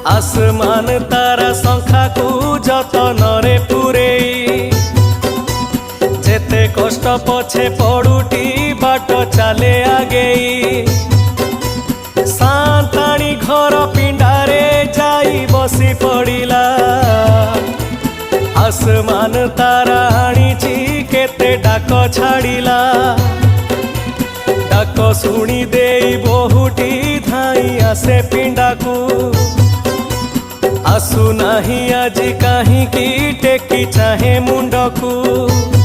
आसमान तारा शंखा को जतनरे पुरेई जेते कष्ट पछे पड़ुटी बाट चले आगेई सांताणी घर पिंडारे जाई बसी पड़िला आसमान तारा आनीची केते डाक छाड़िला डाक शुणी देई बहुटी धाई आसे पिंडा को आसु नाही आजी कहीं टेकी चाहे मुंड को।